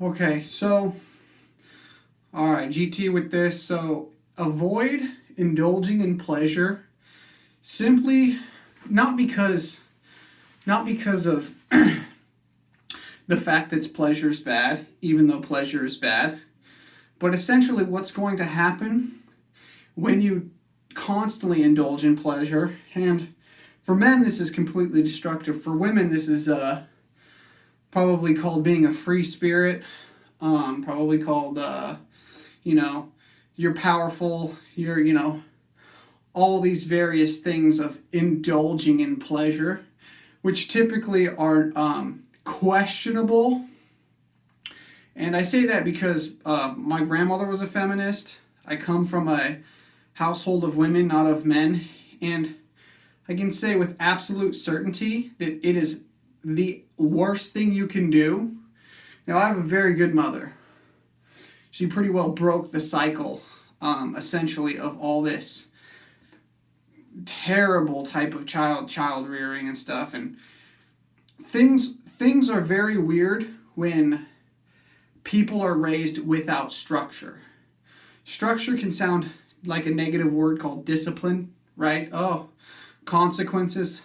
Okay, so, all right, GT with this. So, avoid indulging in pleasure simply not because of the fact that pleasure is bad, even though pleasure is bad, but essentially what's going to happen when you constantly indulge in pleasure, and for men this is completely destructive. For women this is probably called being a free spirit, probably called, you're powerful, you're, all these various things of indulging in pleasure, which typically are questionable. And I say that because my grandmother was a feminist. I come from a household of women, not of men. And I can say with absolute certainty that it is the worst thing you can do. Now, I have a very good mother. She pretty well broke the cycle, essentially, of all this terrible type of child rearing and stuff. And things are very weird when people are raised without structure. Structure can sound like a negative word called discipline, right? Oh, consequences.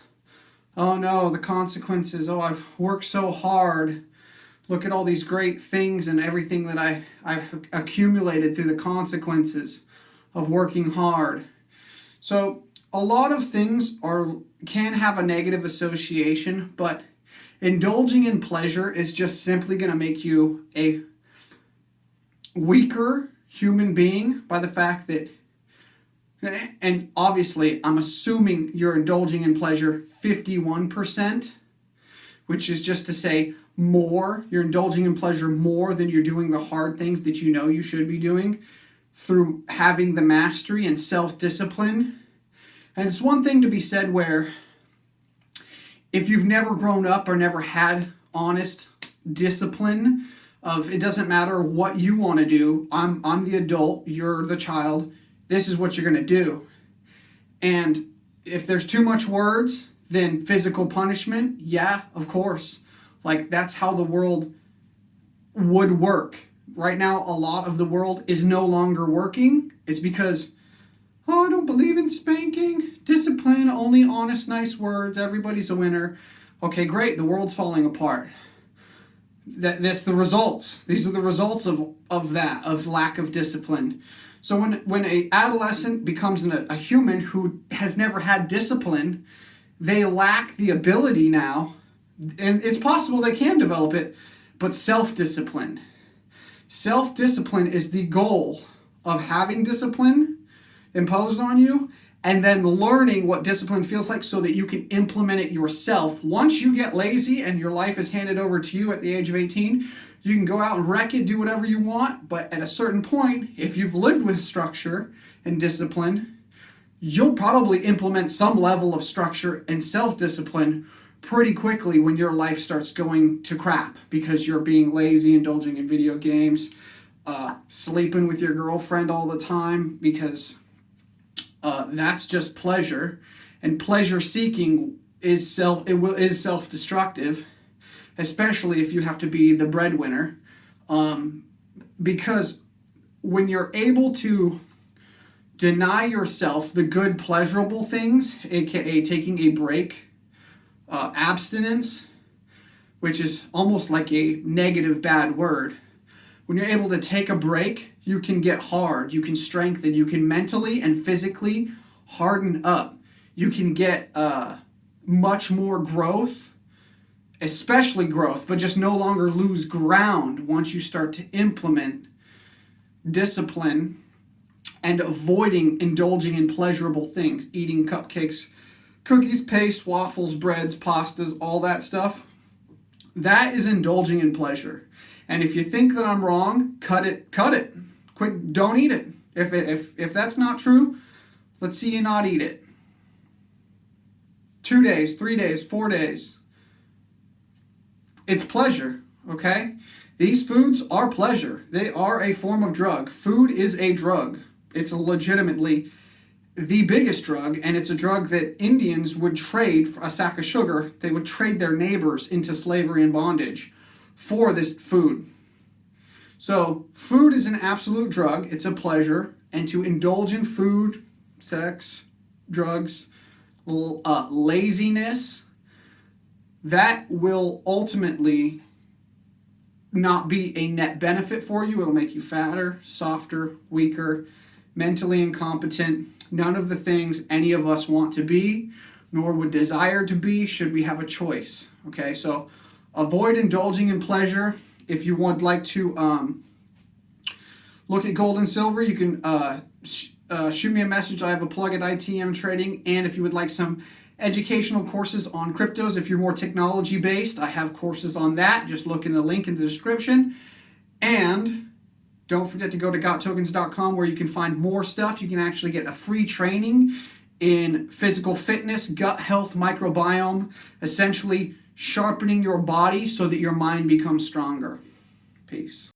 Oh no, the consequences. Oh, I've worked so hard. Look at all these great things and everything that I've accumulated through the consequences of working hard. So a lot of things can have a negative association, but indulging in pleasure is just simply going to make you a weaker human being by the fact that, and obviously I'm assuming you're indulging in pleasure 51%, which is just to say you're indulging in pleasure more than you're doing the hard things that you know you should be doing through having the mastery and self-discipline. And it's one thing to be said where if you've never grown up or never had honest discipline of, it doesn't matter what you want to do, I'm the adult, you're the child, this is what you're going to do. And if there's too much words, then physical punishment, yeah, of course. Like, that's how the world would work. Right now, a lot of the world is no longer working. It's because, oh, I don't believe in spanking, discipline, only honest, nice words, everybody's a winner. Okay, great, the world's falling apart. That's the results. These are the results of lack of discipline. So when a adolescent becomes a human who has never had discipline, they lack the ability now, and it's possible they can develop it, but self-discipline. Self-discipline is the goal of having discipline imposed on you, and then learning what discipline feels like so that you can implement it yourself. Once you get lazy and your life is handed over to you at the age of 18, you can go out and wreck it, do whatever you want, but at a certain point, if you've lived with structure and discipline, you'll probably implement some level of structure and self-discipline pretty quickly when your life starts going to crap because you're being lazy, indulging in video games, sleeping with your girlfriend all the time because that's just pleasure, and pleasure seeking is self-destructive, especially if you have to be the breadwinner, because when you're able to deny yourself the good pleasurable things, aka taking a break, abstinence, which is almost like a negative bad word. When you're able to take a break, you can get hard, you can strengthen, you can mentally and physically harden up. You can get much more growth, especially growth, but just no longer lose ground once you start to implement discipline and avoiding indulging in pleasurable things, eating cupcakes, cookies, paste, waffles, breads, pastas, all that stuff. That is indulging in pleasure. And if you think that I'm wrong, cut it. Quit, don't eat it. If that's not true, let's see you not eat it. 2 days, 3 days, 4 days. It's pleasure, okay? These foods are pleasure. They are a form of drug. Food is a drug. It's legitimately the biggest drug, and it's a drug that Indians would trade for a sack of sugar. They would trade their neighbors into slavery and bondage for this food. So food is an absolute drug. It's a pleasure. And to indulge in food, sex, drugs, laziness, that will ultimately not be a net benefit for you. It'll make you fatter, softer, weaker, mentally incompetent. None of the things any of us want to be, nor would desire to be, should we have a choice. Okay, so avoid indulging in pleasure. If you would like to look at gold and silver, you can shoot me a message. I have a plug at ITM Trading. And if you would like some educational courses on cryptos, if you're more technology based, I have courses on that. Just look in the link in the description. And don't forget to go to gottokens.com where you can find more stuff. You can actually get a free training in physical fitness, gut health, microbiome, essentially sharpening your body so that your mind becomes stronger. Peace.